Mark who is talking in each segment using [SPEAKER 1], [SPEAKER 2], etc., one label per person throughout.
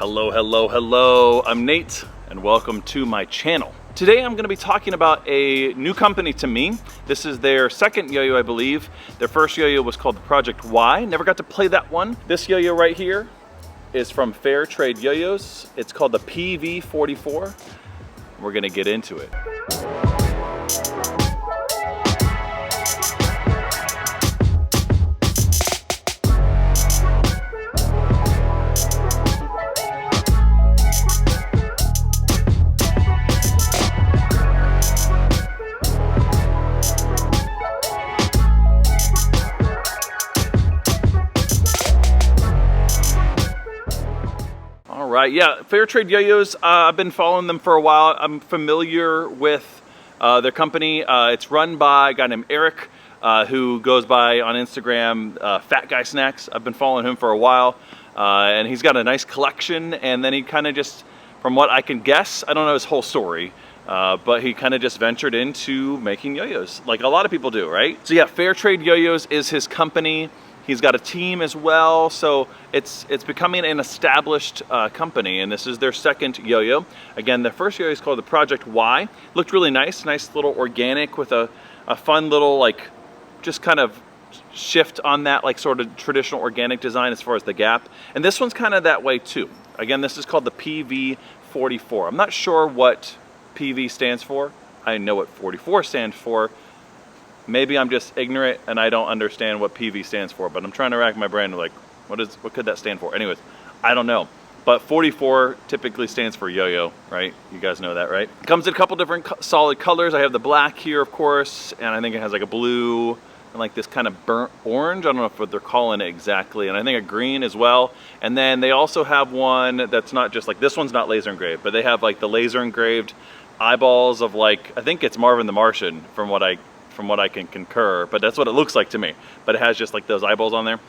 [SPEAKER 1] Hello, hello, hello. I'm Nate and welcome to my channel. Today I'm going to be talking about a new company to me. This is their second yo-yo, I believe. Their first yo-yo was called the Project Y. Never got to play that one. This yo-yo right here is from Fair Trade YoYos. It's called the PV44. We're going to get into it. Right, yeah, Fair Trade YoYos, I've been following them for a while. I'm familiar with their company. It's run by a guy named Eric, who goes by on Instagram, Fat Guy Snacks. I've been following him for a while, and he's got a nice collection, and then he kind of just, from what I can guess, I don't know his whole story, but he kind of just ventured into making yo-yos, like a lot of people do, right? So yeah, Fair Trade YoYos is his company. He's got a team as well, so it's becoming an established company, and this is their second yo-yo. Again, their first yo-yo is called the Project Y. Looked really nice little organic with a fun little, like, just kind of shift on that, like, sort of traditional organic design as far as the gap. And this one's kind of that way too. Again, this is called the PV44. I'm not sure what PV stands for. I know what 44 stands for. Maybe I'm just ignorant and I don't understand what PV stands for, but I'm trying to rack my brain like, what could that stand for? Anyways, I don't know. But 44 typically stands for yo-yo, right? You guys know that, right? It comes in a couple different solid colors. I have the black here, of course, and I think it has like a blue and like this kind of burnt orange. I don't know what they're calling it exactly. And I think a green as well. And then they also have one that's not just like, this one's not laser engraved, but they have like the laser engraved eyeballs of like, I think it's Marvin the Martian from what I can concur, but that's what it looks like to me. But it has just like those eyeballs on there.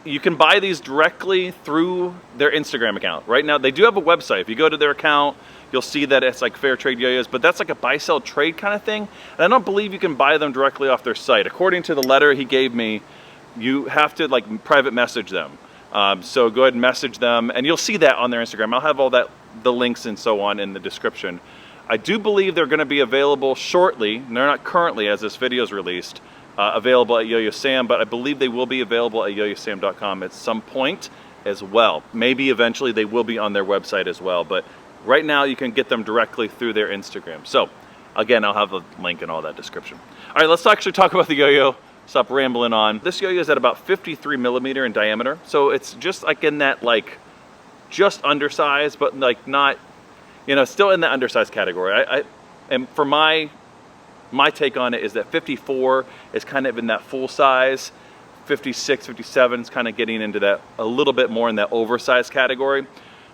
[SPEAKER 1] You can buy these directly through their Instagram account. Right now, they do have a website. If you go to their account, you'll see that it's like Fair Trade YoYos, but that's like a buy-sell trade kind of thing. And I don't believe you can buy them directly off their site. According to the letter he gave me, you have to like private message them. So go ahead and message them, and you'll see that on their Instagram. I'll have all that, the links and so on in the description. I do believe they're going to be available shortly. They're not currently, as this video is released, available at Yo-Yo Sam, but I believe they will be available at yoyosam.com at some point as well. Maybe eventually they will be on their website as well, but right now you can get them directly through their Instagram. So again, I'll have a link in all that description. All right, let's actually talk about the yo-yo. Stop rambling on. This yo-yo is at about 53 millimeter in diameter, so it's just like in that like just undersized, but like not, you know, still in the undersized category. And for my take on it is that 54 is kind of in that full size, 56, 57 is kind of getting into that a little bit more in that oversized category.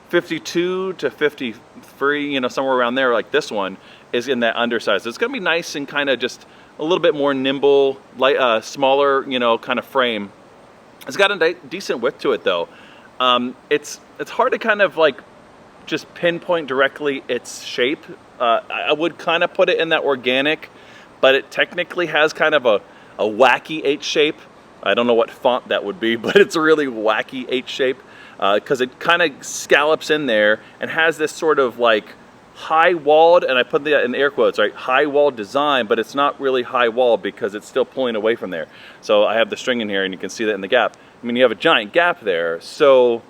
[SPEAKER 1] 52 to 53, you know, somewhere around there, like this one, is in that undersized. It's gonna be nice and kind of just a little bit more nimble, light, smaller, you know, kind of frame. It's got a decent width to it though. It's hard to kind of like just pinpoint directly its shape. I would kind of put it in that organic, but it technically has kind of a wacky H shape. I don't know what font that would be, but it's a really wacky H shape because it kind of scallops in there and has this sort of like high walled, and I put that in air quotes, right? High walled design, but it's not really high walled because it's still pulling away from there. So I have the string in here and you can see that in the gap. I mean, you have a giant gap there. So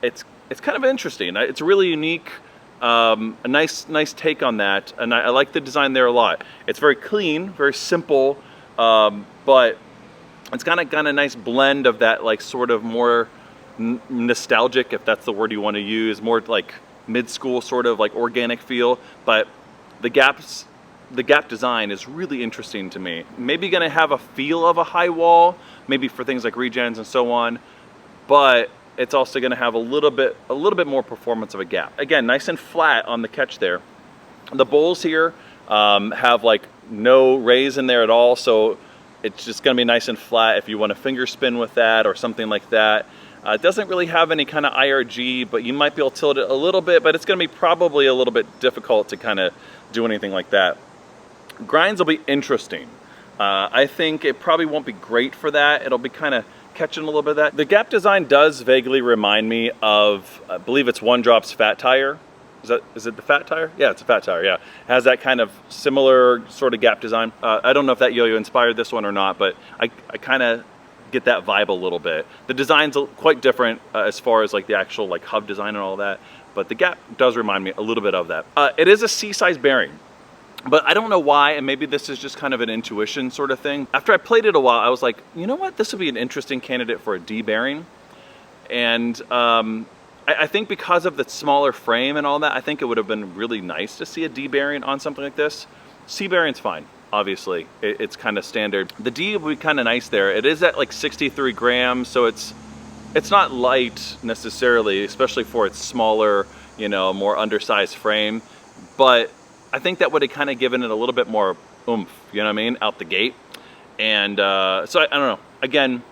[SPEAKER 1] it's kind of interesting. It's really unique, a nice take on that, and I like the design there a lot. It's very clean, very simple, but it's got a nice blend of that like sort of more nostalgic, if that's the word you want to use, more like mid-school sort of like organic feel. But the gap design is really interesting to me. Maybe gonna have a feel of a high wall, maybe for things like regens and so on, but it's also going to have a little bit more performance of a gap. Again, nice and flat on the catch there. The bowls here have like no raise in there at all, so it's just going to be nice and flat if you want to finger spin with that or something like that. It doesn't really have any kind of IRG, but you might be able to tilt it a little bit, but it's going to be probably a little bit difficult to kind of do anything like that. Grinds will be interesting. I think it probably won't be great for that. It'll be kind of catching a little bit of that. The gap design does vaguely remind me of, I believe it's One Drop's Fat Tire. Is it the Fat Tire? Yeah, it's a Fat Tire, yeah. It has that kind of similar sort of gap design. I don't know if that yo-yo inspired this one or not, but I kind of get that vibe a little bit. The design's quite different as far as like the actual like hub design and all that, but the gap does remind me a little bit of that. It is a C-size bearing, but I don't know why, and maybe this is just kind of an intuition sort of thing. After I played it a while, I was like, you know what? This would be an interesting candidate for a D bearing. And I think because of the smaller frame and all that, I think it would have been really nice to see a D bearing on something like this. C bearing's fine, obviously. It's kind of standard. The D would be kind of nice there. It is at like 63 grams, so it's not light necessarily, especially for its smaller, you know, more undersized frame. But I think that would have kind of given it a little bit more oomph, you know what I mean, out the gate. And so I don't know. Again,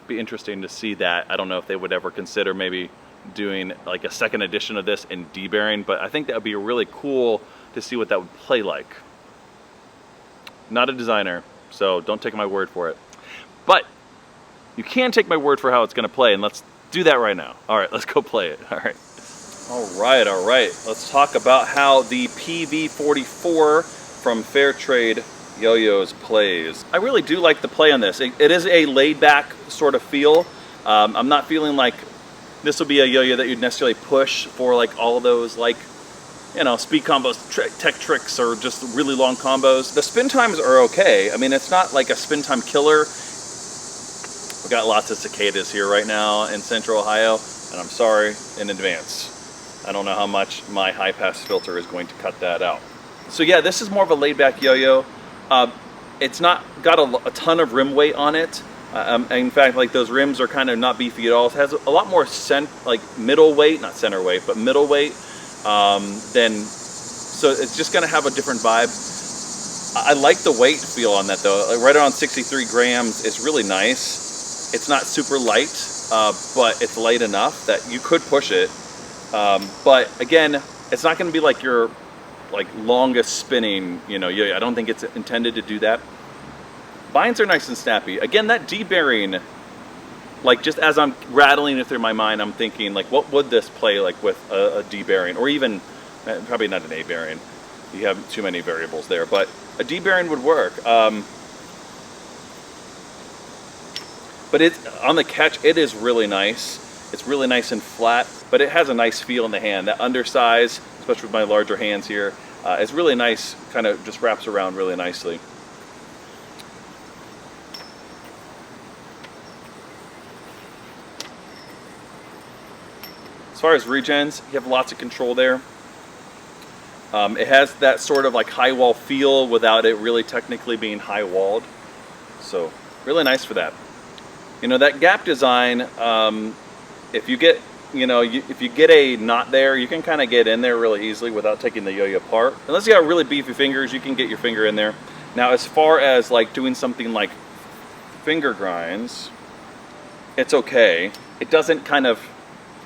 [SPEAKER 1] be interesting to see that. I don't know if they would ever consider maybe doing like a second edition of this in D bearing, but I think that would be really cool to see what that would play like. Not a designer, so don't take my word for it. But you can take my word for how it's gonna play, and let's do that right now. All right, let's go play it. All right. All right. Let's talk about how the PV44 from Fairtrade YoYos plays. I really do like the play on this. It is a laid back sort of feel. I'm not feeling like this will be a yo-yo that you'd necessarily push for like all those like, you know, speed combos, tech tricks, or just really long combos. The spin times are okay. I mean, it's not like a spin time killer. We've got lots of cicadas here right now in Central Ohio, and I'm sorry in advance. I don't know how much my high pass filter is going to cut that out. So yeah, this is more of a laid back yo-yo. It's not got a ton of rim weight on it. In fact, like those rims are kind of not beefy at all. It has a lot more like middle weight, not center weight, but middle weight. So it's just gonna have a different vibe. I like the weight feel on that though. Like right around 63 grams is really nice. It's not super light, but it's light enough that you could push it. But again, it's not gonna be like your longest spinning, you know, yo-yo. I don't think it's intended to do that. Binds are nice and snappy. Again, that D bearing, like just as I'm rattling it through my mind, I'm thinking like, what would this play like with a D bearing, or even probably not an A bearing. You have too many variables there, but a D bearing would work. But it's on the catch, it is really nice. It's really nice and flat, but it has a nice feel in the hand. That undersize, especially with my larger hands here, is really nice, kind of just wraps around really nicely. As far as regens, you have lots of control there. It has that sort of like high wall feel without it really technically being high walled. So really nice for that. You know, that gap design, if you get, you know, if you get a knot there, you can kind of get in there really easily without taking the yo-yo apart. Unless you got really beefy fingers, you can get your finger in there. Now, as far as like doing something like finger grinds, it's okay. It doesn't kind of,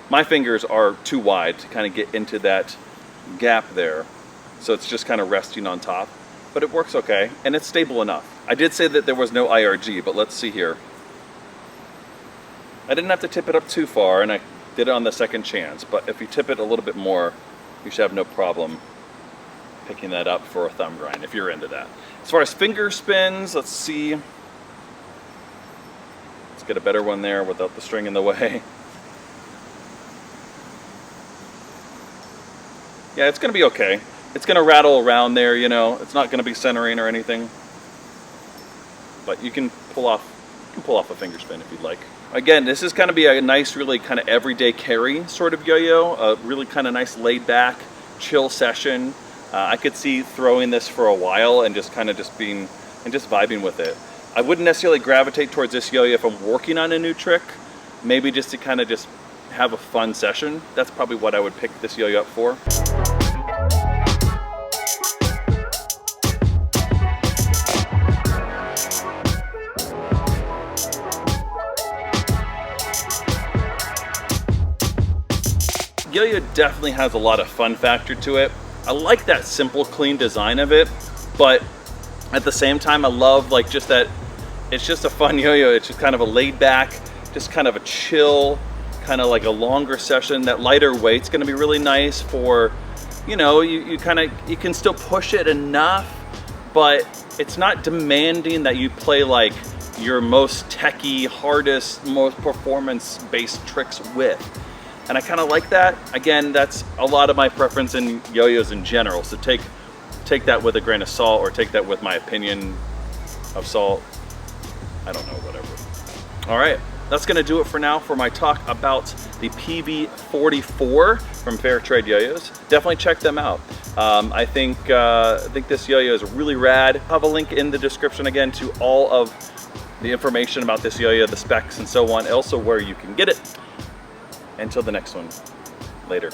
[SPEAKER 1] my fingers are too wide to kind of get into that gap there. So it's just kind of resting on top, but it works okay. And it's stable enough. I did say that there was no IRG, but let's see here. I didn't have to tip it up too far, and I did it on the second chance, but if you tip it a little bit more, you should have no problem picking that up for a thumb grind, if you're into that. As far as finger spins, let's see. Let's get a better one there without the string in the way. Yeah, it's gonna be okay. It's gonna rattle around there, you know. It's not gonna be centering or anything. But you can pull off a finger spin if you'd like. Again, this is gonna be a nice, really kind of everyday carry sort of yo-yo. A really kind of nice laid back, chill session. I could see throwing this for a while and just kind of being, and just vibing with it. I wouldn't necessarily gravitate towards this yo-yo if I'm working on a new trick. Maybe just to kind of just have a fun session. That's probably what I would pick this yo-yo up for. Yo-yo definitely has a lot of fun factor to it. I like that simple, clean design of it, but at the same time, I love like just that it's just a fun yo-yo. It's just kind of a laid back, just kind of a chill, kind of like a longer session. That lighter weight's gonna be really nice for, you know, you can still push it enough, but it's not demanding that you play like your most techie, hardest, most performance-based tricks with. And I kind of like that. Again, that's a lot of my preference in yo-yos in general. So take that with a grain of salt, or take that with my opinion of salt. I don't know, whatever. All right, that's gonna do it for now for my talk about the PV44 from Fairtrade Yo-Yos. Definitely check them out. I think this yo-yo is really rad. I'll have a link in the description again to all of the information about this yo-yo, the specs and so on, also where you can get it. Until the next one, later.